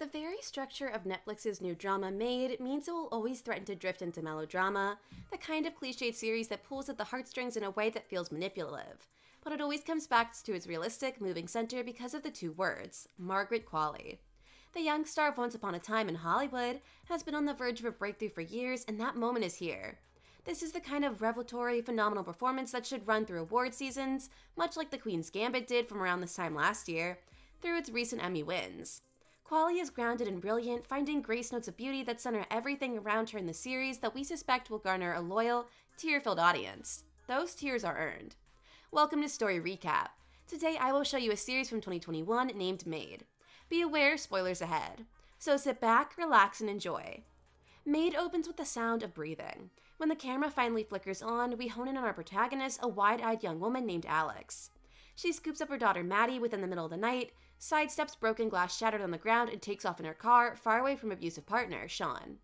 The very structure of Netflix's new drama Made means it will always threaten to drift into melodrama, the kind of cliched series that pulls at the heartstrings in a way that feels manipulative. But it always comes back to its realistic, moving center because of the two words, Margaret Qualley. The young star of Once Upon a Time in Hollywood has been on the verge of a breakthrough for years, and that moment is here. This is the kind of revelatory, phenomenal performance that should run through award seasons, much like The Queen's Gambit did from around this time last year, through its recent Emmy wins. Qualley is grounded and brilliant, finding grace notes of beauty that center everything around her in the series that we suspect will garner a loyal, tear-filled audience. Those tears are earned. Welcome to Story Recap. Today I will show you a series from 2021 named Made. Be aware, spoilers ahead. So sit back, relax, and enjoy. Made opens with the sound of breathing. When the camera finally flickers on, we hone in on our protagonist, a wide-eyed young woman named Alex. She scoops up her daughter Maddie within the middle of the night, sidesteps broken glass shattered on the ground, and takes off in her car, far away from abusive partner, Sean.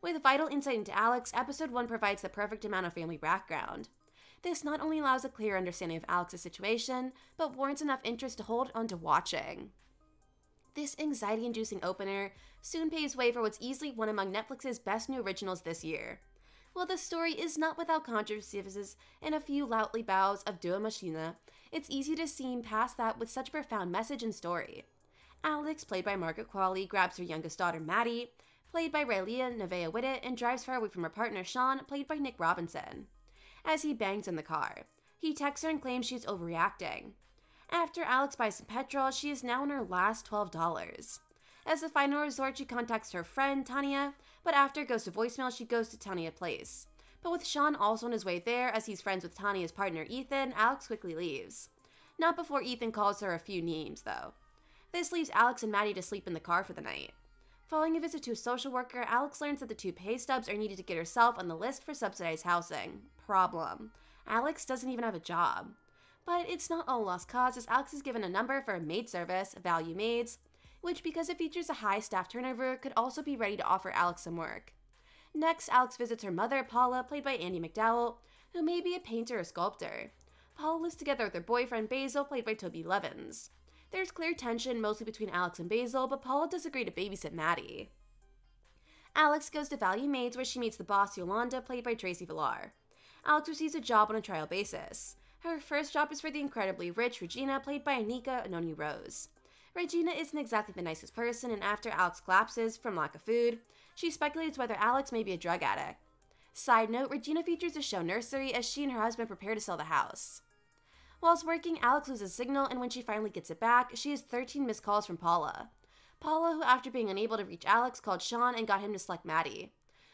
With vital insight into Alex, Episode 1 provides the perfect amount of family background. This not only allows a clear understanding of Alex's situation, but warrants enough interest to hold on to watching. This anxiety-inducing opener soon paves way for what's easily one among Netflix's best new originals this year. While the story is not without controversies and a few loudly bows of Deux Machina, it's easy to see past that with such a profound message and story. Alex, played by Margaret Qualley, grabs her youngest daughter Maddie, played by Raylia Nevaeh-Witt, and drives far away from her partner Sean, played by Nick Robinson. As he bangs in the car, he texts her and claims she's overreacting. After Alex buys some petrol, she is now on her last $12. As a final resort, she contacts her friend, Tanya, but after it goes to voicemail, she goes to Tanya Place. But with Sean also on his way there, as he's friends with Tanya's partner Ethan, Alex quickly leaves. Not before Ethan calls her a few names, though. This leaves Alex and Maddie to sleep in the car for the night. Following a visit to a social worker, Alex learns that the 2 pay stubs are needed to get herself on the list for subsidized housing. Problem. Alex doesn't even have a job. But it's not all lost cause, as Alex is given a number for a maid service, Value Maids, which, because it features a high staff turnover, could also be ready to offer Alex some work. Next, Alex visits her mother, Paula, played by Andie MacDowell, who may be a painter or sculptor. Paula lives together with her boyfriend, Basil, played by Toby Levins. There's clear tension, mostly between Alex and Basil, but Paula does agree to babysit Maddie. Alex goes to Value Maids, where she meets the boss, Yolanda, played by Tracy Villar. Alex receives a job on a trial basis. Her first job is for the incredibly rich Regina, played by Anika Noni Rose. Regina isn't exactly the nicest person, and after Alex collapses from lack of food, she speculates whether Alex may be a drug addict. Side note, Regina features the show Nursery as she and her husband prepare to sell the house. Whilst working, Alex loses signal, and when she finally gets it back, she has 13 missed calls from Paula. Paula, who after being unable to reach Alex, called Sean and got him to select Maddie.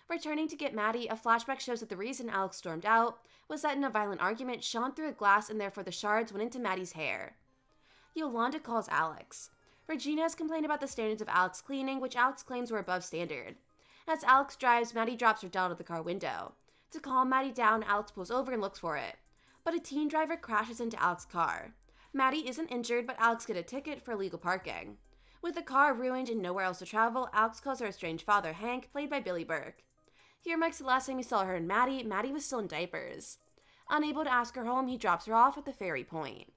Returning to get Maddie, a flashback shows that the reason Alex stormed out was that in a violent argument, Sean threw a glass and therefore the shards went into Maddie's hair. Yolanda calls Alex. Regina has complained about the standards of Alex cleaning, which Alex claims were above standard. As Alex drives, Maddie drops her doll out of the car window. To calm Maddie down, Alex pulls over and looks for it. But a teen driver crashes into Alex's car. Maddie isn't injured, but Alex gets a ticket for illegal parking. With the car ruined and nowhere else to travel, Alex calls her estranged father, Hank, played by Billy Burke. Here marks the last time we saw her and Maddie. Maddie was still in diapers. Unable to ask her home, he drops her off at the ferry point.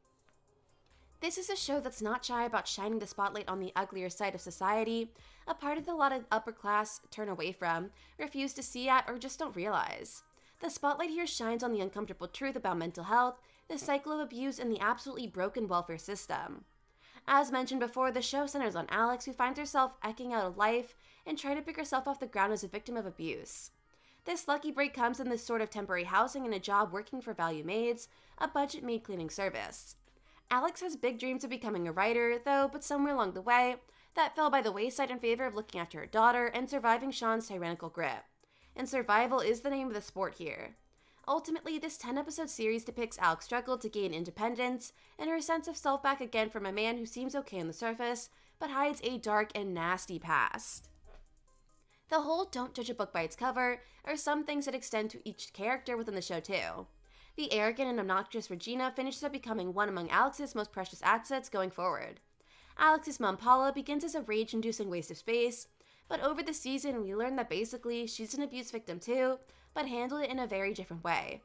This is a show that's not shy about shining the spotlight on the uglier side of society, a part of that a lot of upper class turn away from, refuse to see at, or just don't realize. The spotlight here shines on the uncomfortable truth about mental health, the cycle of abuse, and the absolutely broken welfare system. As mentioned before, the show centers on Alex, who finds herself eking out of life and trying to pick herself off the ground as a victim of abuse. This lucky break comes in this sort of temporary housing and a job working for Value Maids, a budget maid cleaning service. Alex has big dreams of becoming a writer, though, but somewhere along the way, that fell by the wayside in favor of looking after her daughter and surviving Sean's tyrannical grip. And survival is the name of the sport here. Ultimately, this 10-episode series depicts Alex's struggle to gain independence and her sense of self back again from a man who seems okay on the surface, but hides a dark and nasty past. The whole don't judge a book by its cover are some things that extend to each character within the show too. The arrogant and obnoxious Regina finishes up becoming one among Alex's most precious assets going forward. Alex's mom Paula begins as a rage-inducing waste of space, but over the season we learn that basically she's an abuse victim too, but handled it in a very different way.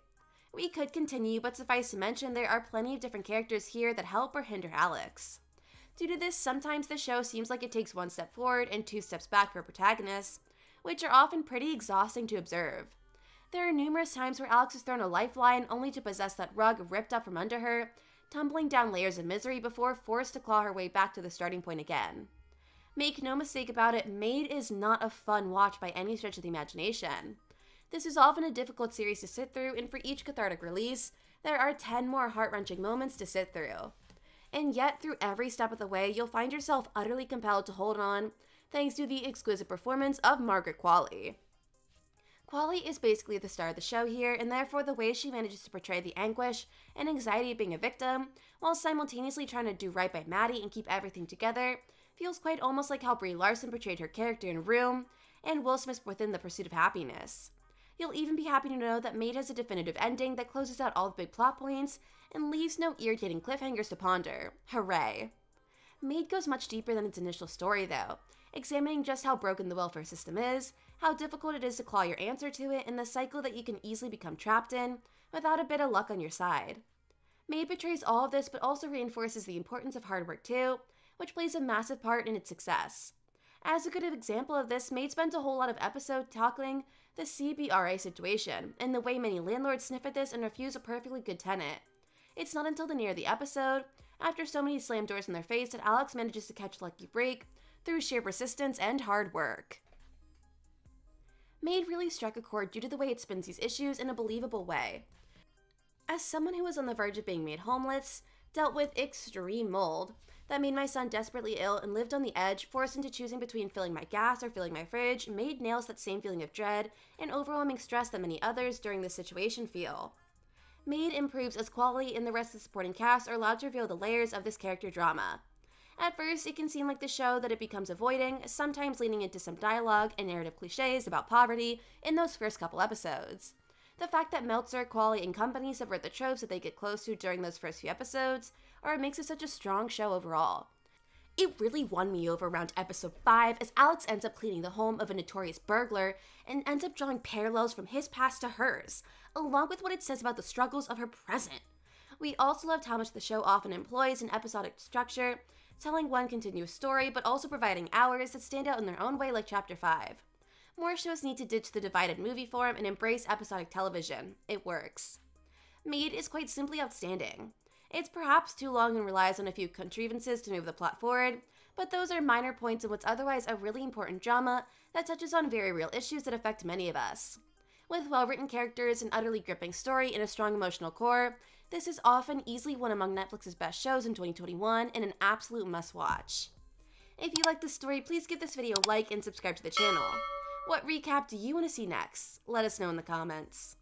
We could continue, but suffice to mention there are plenty of different characters here that help or hinder Alex. Due to this, sometimes the show seems like it takes one step forward and two steps back for protagonists, which are often pretty exhausting to observe. There are numerous times where Alex is thrown a lifeline only to possess that rug ripped up from under her, tumbling down layers of misery before forced to claw her way back to the starting point again. Make no mistake about it, Maid is not a fun watch by any stretch of the imagination. This is often a difficult series to sit through, and for each cathartic release, there are 10 more heart-wrenching moments to sit through. And yet, through every step of the way, you'll find yourself utterly compelled to hold on, thanks to the exquisite performance of Margaret Qualley. Qualley is basically the star of the show here, and therefore the way she manages to portray the anguish and anxiety of being a victim, while simultaneously trying to do right by Maddie and keep everything together, feels quite almost like how Brie Larson portrayed her character in Room, and Will Smith within The Pursuit of Happiness. You'll even be happy to know that Maid has a definitive ending that closes out all the big plot points and leaves no irritating cliffhangers to ponder. Hooray! Maid goes much deeper than its initial story, though, examining just how broken the welfare system is, how difficult it is to claw your answer to it, and the cycle that you can easily become trapped in without a bit of luck on your side. Maid betrays all of this, but also reinforces the importance of hard work too, which plays a massive part in its success. As a good example of this, Maid spent a whole lot of episodes tackling the CBRA situation, and the way many landlords sniff at this and refuse a perfectly good tenant. It's not until the near the episode, after so many slam doors in their face, that Alex manages to catch a lucky break through sheer persistence and hard work. Maid really struck a chord due to the way it spins these issues in a believable way. As someone who was on the verge of being made homeless, dealt with extreme mold that made my son desperately ill, and lived on the edge, forced into choosing between filling my gas or filling my fridge, Maid nails that same feeling of dread and overwhelming stress that many others during this situation feel. Maid improves as Qualley and the rest of the supporting cast are allowed to reveal the layers of this character drama. At first, it can seem like the show that it becomes avoiding, sometimes leaning into some dialogue and narrative cliches about poverty in those first couple episodes. The fact that Meltzer, Qualley, and company subvert the tropes that they get close to during those first few episodes, or it makes it such a strong show overall. It really won me over around episode 5 as Alex ends up cleaning the home of a notorious burglar and ends up drawing parallels from his past to hers, along with what it says about the struggles of her present. We also loved how much the show often employs an episodic structure, telling one continuous story but also providing hours that stand out in their own way, like Chapter 5. More shows need to ditch the divided movie form and embrace episodic television. It works. Maid is quite simply outstanding. It's perhaps too long and relies on a few contrivances to move the plot forward, but those are minor points in what's otherwise a really important drama that touches on very real issues that affect many of us. With well-written characters, an utterly gripping story, and a strong emotional core, this is often easily one among Netflix's best shows in 2021 and an absolute must-watch. If you like this story, please give this video a like and subscribe to the channel. What recap do you want to see next? Let us know in the comments.